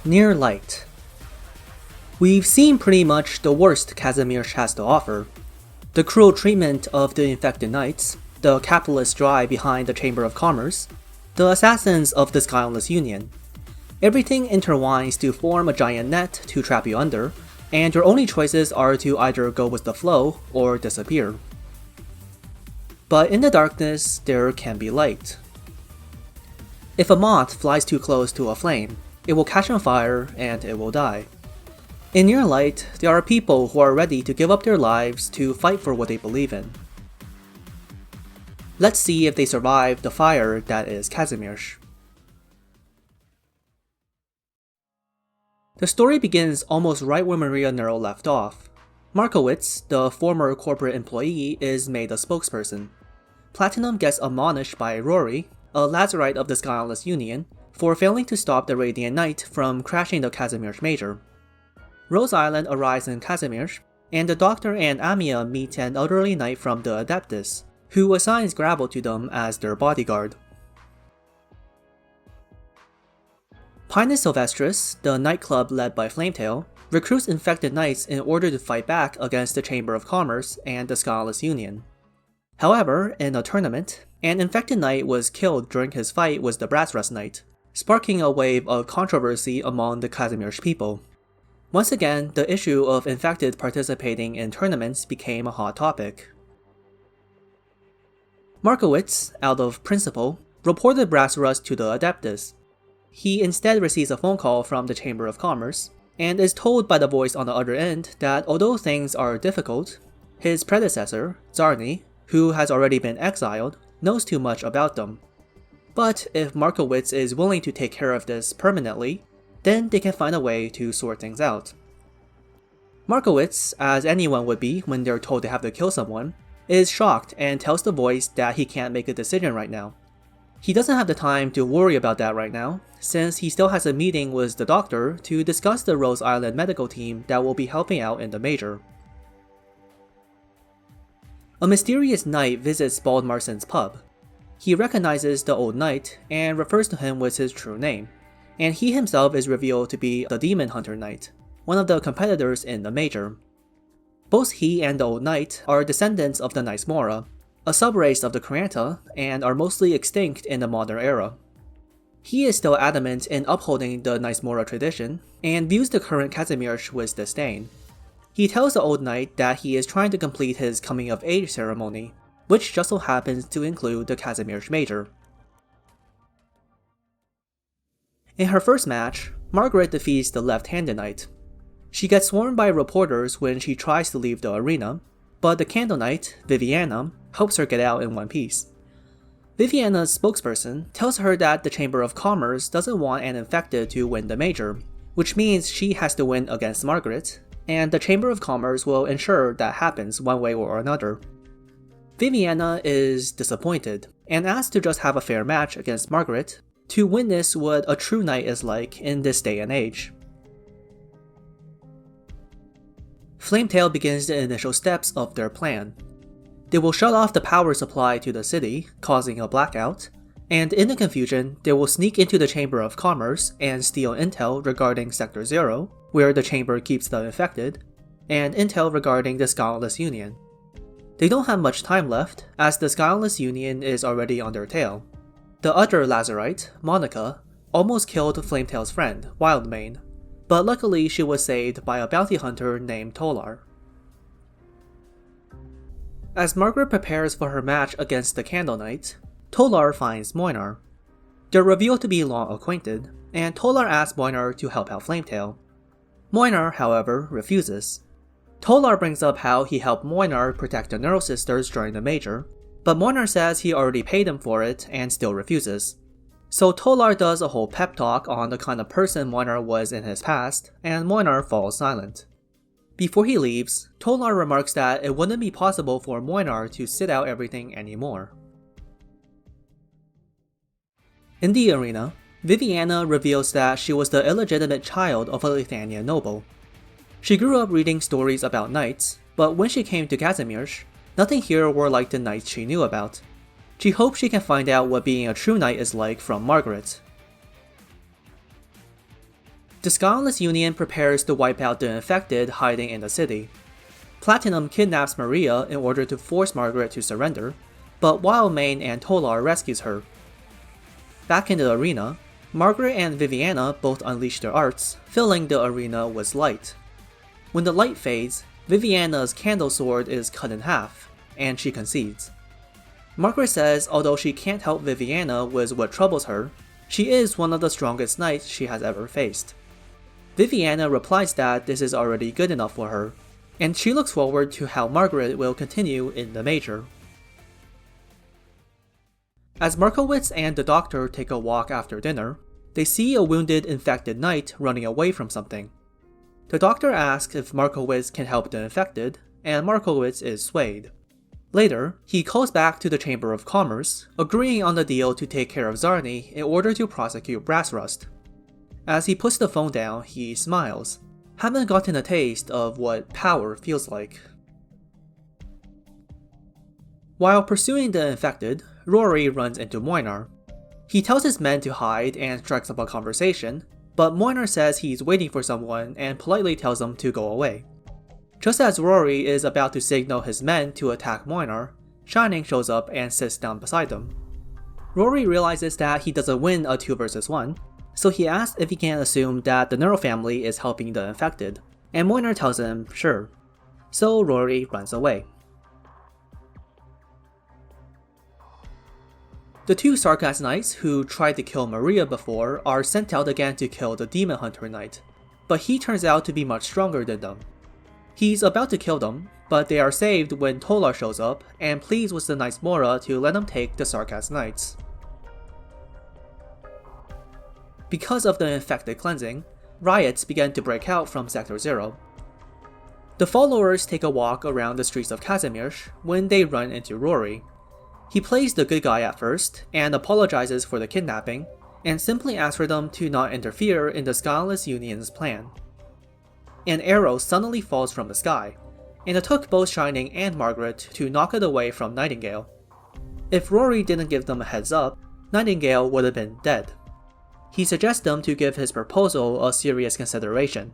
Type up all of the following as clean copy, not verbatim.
Near light. We've seen pretty much the worst Kazimierz has to offer. The cruel treatment of the infected knights, the capitalist drive behind the Chamber of Commerce, the assassins of the Skyless Union. Everything intertwines to form a giant net to trap you under, and your only choices are to either go with the flow or disappear. But in the darkness, there can be light. If a moth flies too close to a flame, it will catch on fire and it will die. In Near Light, there are people who are ready to give up their lives to fight for what they believe in. Let's see if they survive the fire that is Kazimierz. The story begins almost right where Maria Nearl left off. Markowitz, the former corporate employee, is made a spokesperson. Platinum gets admonished by Rory, a Lazarite of the Skyless Union, for failing to stop the Radiant Knight from crashing the Kazimierz Major. Rose Island arrives in Kazimierz, and the Doctor and Amiya meet an elderly knight from the Adeptus, who assigns Gravel to them as their bodyguard. Pinus Sylvestris, the nightclub led by Flametail, recruits infected knights in order to fight back against the Chamber of Commerce and the Skyless Union. However, in a tournament, an infected knight was killed during his fight with the Brassrust Knight, sparking a wave of controversy among the Kazimierz people. Once again, the issue of infected participating in tournaments became a hot topic. Markowitz, out of principle, reported Brassrust to the Adeptus. He instead receives a phone call from the Chamber of Commerce, and is told by the voice on the other end that although things are difficult, his predecessor, Czarny, who has already been exiled, knows too much about them. But if Markowitz is willing to take care of this permanently, then they can find a way to sort things out. Markowitz, as anyone would be when they're told they have to kill someone, is shocked and tells the voice that he can't make a decision right now. He doesn't have the time to worry about that right now, since he still has a meeting with the Doctor to discuss the Rose Island medical team that will be helping out in the Major. A mysterious knight visits Baldmarsen's pub. He recognizes the old knight and refers to him with his true name, and he himself is revealed to be the Demon Hunter Knight, one of the competitors in the Major. Both he and the old knight are descendants of the Nysmora, a subrace of the Kranta, and are mostly extinct in the modern era. He is still adamant in upholding the Nysmora tradition, and views the current Kazimierz with disdain. He tells the old knight that he is trying to complete his coming-of-age ceremony, which just so happens to include the Kazimierz Major. In her first match, Margaret defeats the left-handed knight. She gets swarmed by reporters when she tries to leave the arena, but the Candle Knight, Viviana, helps her get out in one piece. Viviana's spokesperson tells her that the Chamber of Commerce doesn't want an infected to win the Major, which means she has to win against Margaret, and the Chamber of Commerce will ensure that happens one way or another. Viviana is disappointed, and asks to just have a fair match against Margaret, to witness what a true knight is like in this day and age. Flametail begins the initial steps of their plan. They will shut off the power supply to the city, causing a blackout, and in the confusion, they will sneak into the Chamber of Commerce and steal intel regarding Sector 0, where the chamber keeps the infected, and intel regarding the Skyless Union. They don't have much time left, as the Skyless Union is already on their tail. The other Lazarite, Monica, almost killed Flametail's friend, Wildmane, but luckily she was saved by a bounty hunter named Tolar. As Margaret prepares for her match against the Candle Knight, Tolar finds Moinar. They're revealed to be long acquainted, and Tolar asks Moinar to help out Flametail. Moinar, however, refuses. Tolar brings up how he helped Moinar protect the Nearl sisters during the Major, but Moinar says he already paid him for it and still refuses. So Tolar does a whole pep talk on the kind of person Moinar was in his past, and Moinar falls silent. Before he leaves, Tolar remarks that it wouldn't be possible for Moinar to sit out everything anymore. In the arena, Viviana reveals that she was the illegitimate child of a Lithanian noble. She grew up reading stories about knights, but when she came to Kazimierz, nothing here were like the knights she knew about. She hopes she can find out what being a true knight is like from Margaret. The Scandalous Union prepares to wipe out the infected hiding in the city. Platinum kidnaps Maria in order to force Margaret to surrender, but Wildmane and Tolar rescues her. Back in the arena, Margaret and Viviana both unleash their arts, filling the arena with light. When the light fades, Viviana's candle sword is cut in half, and she concedes. Margaret says although she can't help Viviana with what troubles her, she is one of the strongest knights she has ever faced. Viviana replies that this is already good enough for her, and she looks forward to how Margaret will continue in the Major. As Markowitz and the doctor take a walk after dinner, they see a wounded infected knight running away from something. The doctor asks if Markowitz can help the infected, and Markowitz is swayed. Later, he calls back to the Chamber of Commerce, agreeing on the deal to take care of Zarni in order to prosecute Brassrust. As he puts the phone down, he smiles. Haven't gotten a taste of what power feels like. While pursuing the infected, Rory runs into Moynar. He tells his men to hide and strikes up a conversation, but Moynar says he's waiting for someone and politely tells them to go away. Just as Rory is about to signal his men to attack Moynar, Shining shows up and sits down beside them. Rory realizes that he doesn't win a 2 vs 1, so he asks if he can assume that the Nearl family is helping the infected, and Moynar tells him sure. So Rory runs away. The 2 Sarkas Knights who tried to kill Maria before are sent out again to kill the Demon Hunter Knight, but he turns out to be much stronger than them. He's about to kill them, but they are saved when Tolar shows up and pleads with the Knights Mora to let him take the Sarkas Knights. Because of the infected cleansing, riots began to break out from Sector 0. The followers take a walk around the streets of Kazimierz when they run into Rory. He plays the good guy at first and apologizes for the kidnapping, and simply asks for them to not interfere in the Scandalous Union's plan. An arrow suddenly falls from the sky, and it took both Shining and Margaret to knock it away from Nightingale. If Rory didn't give them a heads up, Nightingale would have been dead. He suggests them to give his proposal a serious consideration.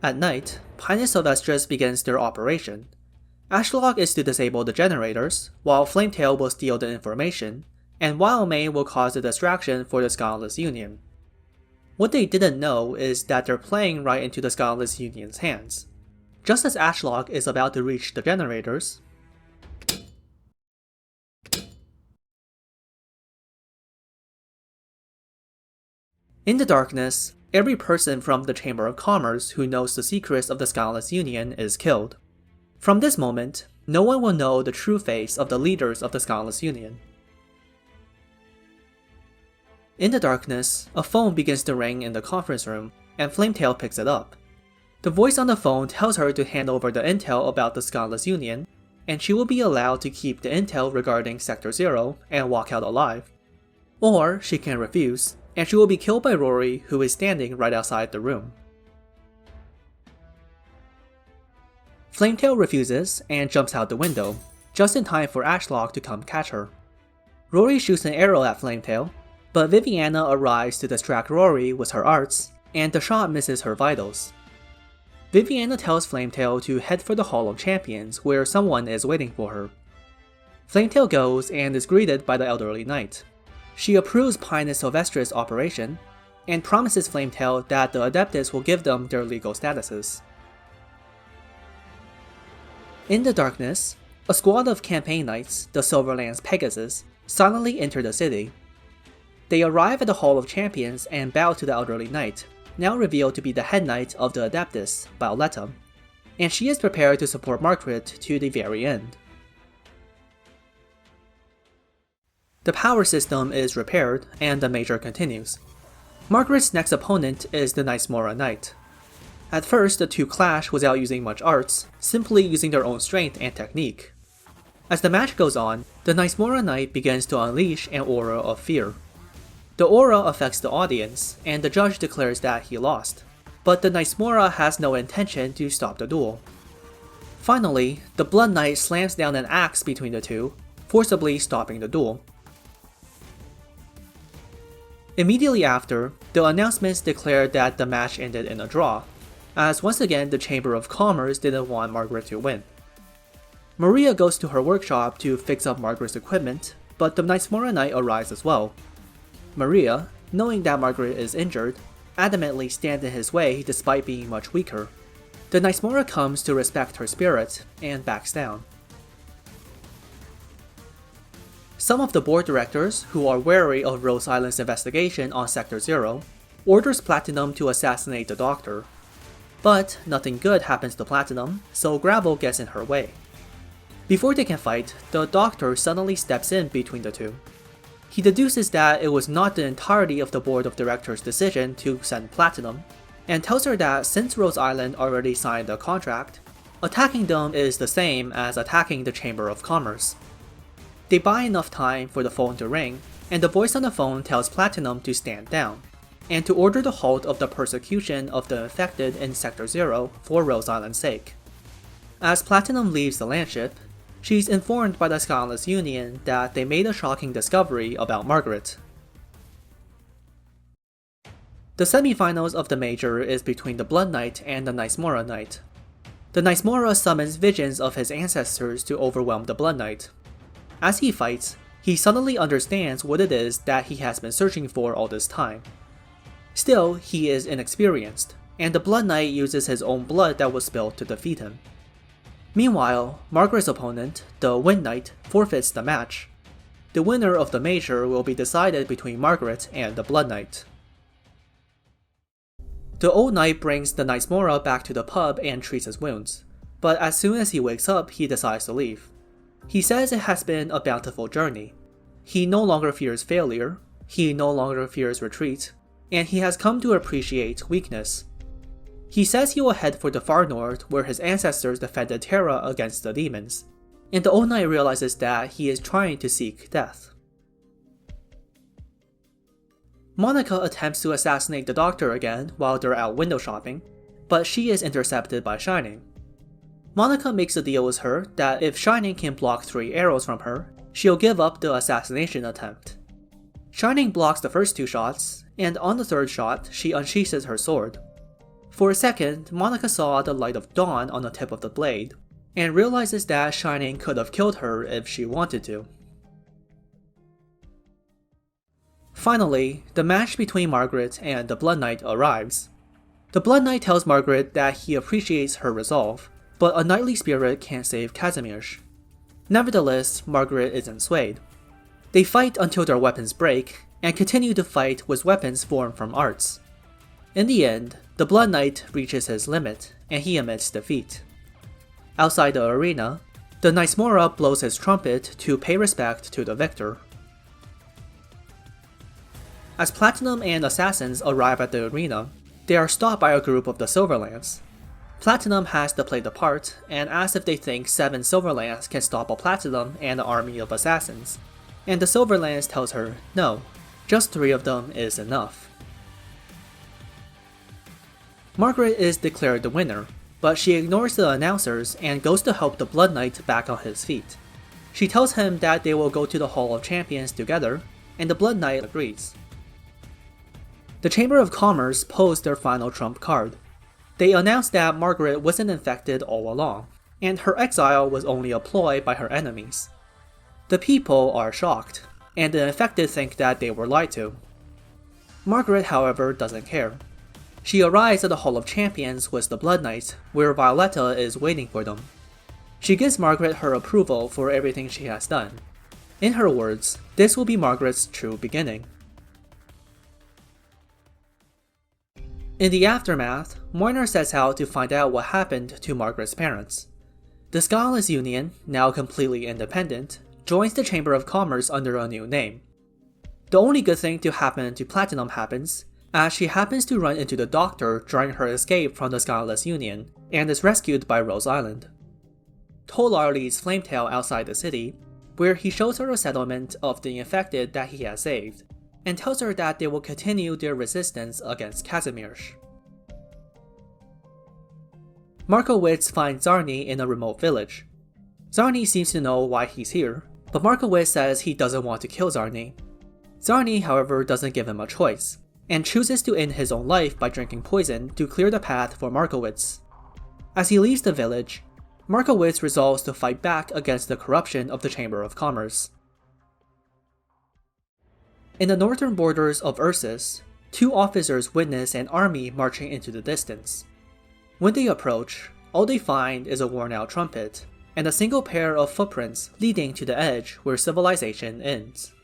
At night, Pinus Sylvestris begins their operation. Ashlock is to disable the generators, while Flametail will steal the information, and Wildmane will cause a distraction for the Scandalous Union. What they didn't know is that they're playing right into the Scandalous Union's hands. Just as Ashlock is about to reach the generators, in the darkness, every person from the Chamber of Commerce who knows the secrets of the Scandalous Union is killed. From this moment, no one will know the true face of the leaders of the Scandalous Union. In the darkness, a phone begins to ring in the conference room, and Flametail picks it up. The voice on the phone tells her to hand over the intel about the Scandalous Union, and she will be allowed to keep the intel regarding Sector 0 and walk out alive. Or she can refuse, and she will be killed by Rory, who is standing right outside the room. Flametail refuses and jumps out the window, just in time for Ashlock to come catch her. Rory shoots an arrow at Flametail, but Viviana arrives to distract Rory with her arts, and the shot misses her vitals. Viviana tells Flametail to head for the Hall of Champions where someone is waiting for her. Flametail goes and is greeted by the elderly knight. She approves Pinus Sylvestris' operation, and promises Flametail that the Adeptus will give them their legal statuses. In the darkness, a squad of campaign knights, the Silverlands Pegasus, silently enter the city. They arrive at the Hall of Champions and bow to the elderly knight, now revealed to be the head knight of the Adeptus, Violetta, and she is prepared to support Margaret to the very end. The power system is repaired, and the Major continues. Margaret's next opponent is the Knights Mora Knight. At first, the two clash without using much arts, simply using their own strength and technique. As the match goes on, the Knights Mora Knight begins to unleash an aura of fear. The aura affects the audience, and the judge declares that he lost, but the Knights Mora has no intention to stop the duel. Finally, the Blood Knight slams down an axe between the two, forcibly stopping the duel. Immediately after, the announcements declared that the match ended in a draw, as once again the Chamber of Commerce didn't want Margaret to win. Maria goes to her workshop to fix up Margaret's equipment, but the Knightsmora Knight arrives as well. Maria, knowing that Margaret is injured, adamantly stands in his way despite being much weaker. The Knightsmora comes to respect her spirit and backs down. Some of the board directors, who are wary of Rose Island's investigation on Sector 0, orders Platinum to assassinate the Doctor. But nothing good happens to Platinum, so Gravel gets in her way. Before they can fight, the Doctor suddenly steps in between the two. He deduces that it was not the entirety of the board of directors' decision to send Platinum, and tells her that since Rose Island already signed a contract, attacking them is the same as attacking the Chamber of Commerce. They buy enough time for the phone to ring, and the voice on the phone tells Platinum to stand down, and to order the halt of the persecution of the infected in Sector 0 for Rose Island's sake. As Platinum leaves the landship, she's informed by the Scandalous Union that they made a shocking discovery about Margaret. The semi-finals of the Major is between the Blood Knight and the Knightsmora Knight. The Knightsmora summons visions of his ancestors to overwhelm the Blood Knight. As he fights, he suddenly understands what it is that he has been searching for all this time. Still, he is inexperienced, and the Blood Knight uses his own blood that was spilled to defeat him. Meanwhile, Margaret's opponent, the Wind Knight, forfeits the match. The winner of the Major will be decided between Margaret and the Blood Knight. The Old Knight brings the Knightsmora back to the pub and treats his wounds, but as soon as he wakes up, he decides to leave. He says it has been a bountiful journey. He no longer fears failure, he no longer fears retreat, and he has come to appreciate weakness. He says he will head for the far north where his ancestors defended Terra against the demons, and the Old Knight realizes that he is trying to seek death. Monica attempts to assassinate the Doctor again while they're out window shopping, but she is intercepted by Shining. Monica makes a deal with her that if Shining can block 3 arrows from her, she'll give up the assassination attempt. Shining blocks the first 2 shots, and on the 3rd shot, she unsheathes her sword. For a second, Monica saw the light of dawn on the tip of the blade, and realizes that Shining could have killed her if she wanted to. Finally, the match between Margaret and the Blood Knight arrives. The Blood Knight tells Margaret that he appreciates her resolve, but a knightly spirit can't save Kazimierz. Nevertheless, Margaret isn't swayed. They fight until their weapons break, and continue to fight with weapons formed from arts. In the end, the Blood Knight reaches his limit, and he admits defeat. Outside the arena, the Knightsmora blows his trumpet to pay respect to the victor. As Platinum and Assassins arrive at the arena, they are stopped by a group of the Silverlands. Platinum has to play the part, and asks if they think 7 Silverlands can stop a Platinum and an army of assassins, and the Silverlands tells her no, just 3 of them is enough. Margaret is declared the winner, but she ignores the announcers and goes to help the Blood Knight back on his feet. She tells him that they will go to the Hall of Champions together, and the Blood Knight agrees. The Chamber of Commerce posed their final trump card. They announced that Margaret wasn't infected all along, and her exile was only a ploy by her enemies. The people are shocked, and the infected think that they were lied to. Margaret, however, doesn't care. She arrives at the Hall of Champions with the Blood Knight, where Violetta is waiting for them. She gives Margaret her approval for everything she has done. In her words, this will be Margaret's true beginning. In the aftermath, Mourner sets out to find out what happened to Margaret's parents. The Scandalous Union, now completely independent, joins the Chamber of Commerce under a new name. The only good thing to happen to Platinum happens, as she happens to run into the Doctor during her escape from the Scandalous Union, and is rescued by Rose Island. Tolar leads Flametail outside the city, where he shows her a settlement of the infected that he has saved, and tells her that they will continue their resistance against Kazimierz. Markowitz finds Czarny in a remote village. Czarny seems to know why he's here, but Markowitz says he doesn't want to kill Czarny. Czarny, however, doesn't give him a choice, and chooses to end his own life by drinking poison to clear the path for Markowitz. As he leaves the village, Markowitz resolves to fight back against the corruption of the Chamber of Commerce. In the northern borders of Ursus, two officers witness an army marching into the distance. When they approach, all they find is a worn-out trumpet, and a single pair of footprints leading to the edge where civilization ends.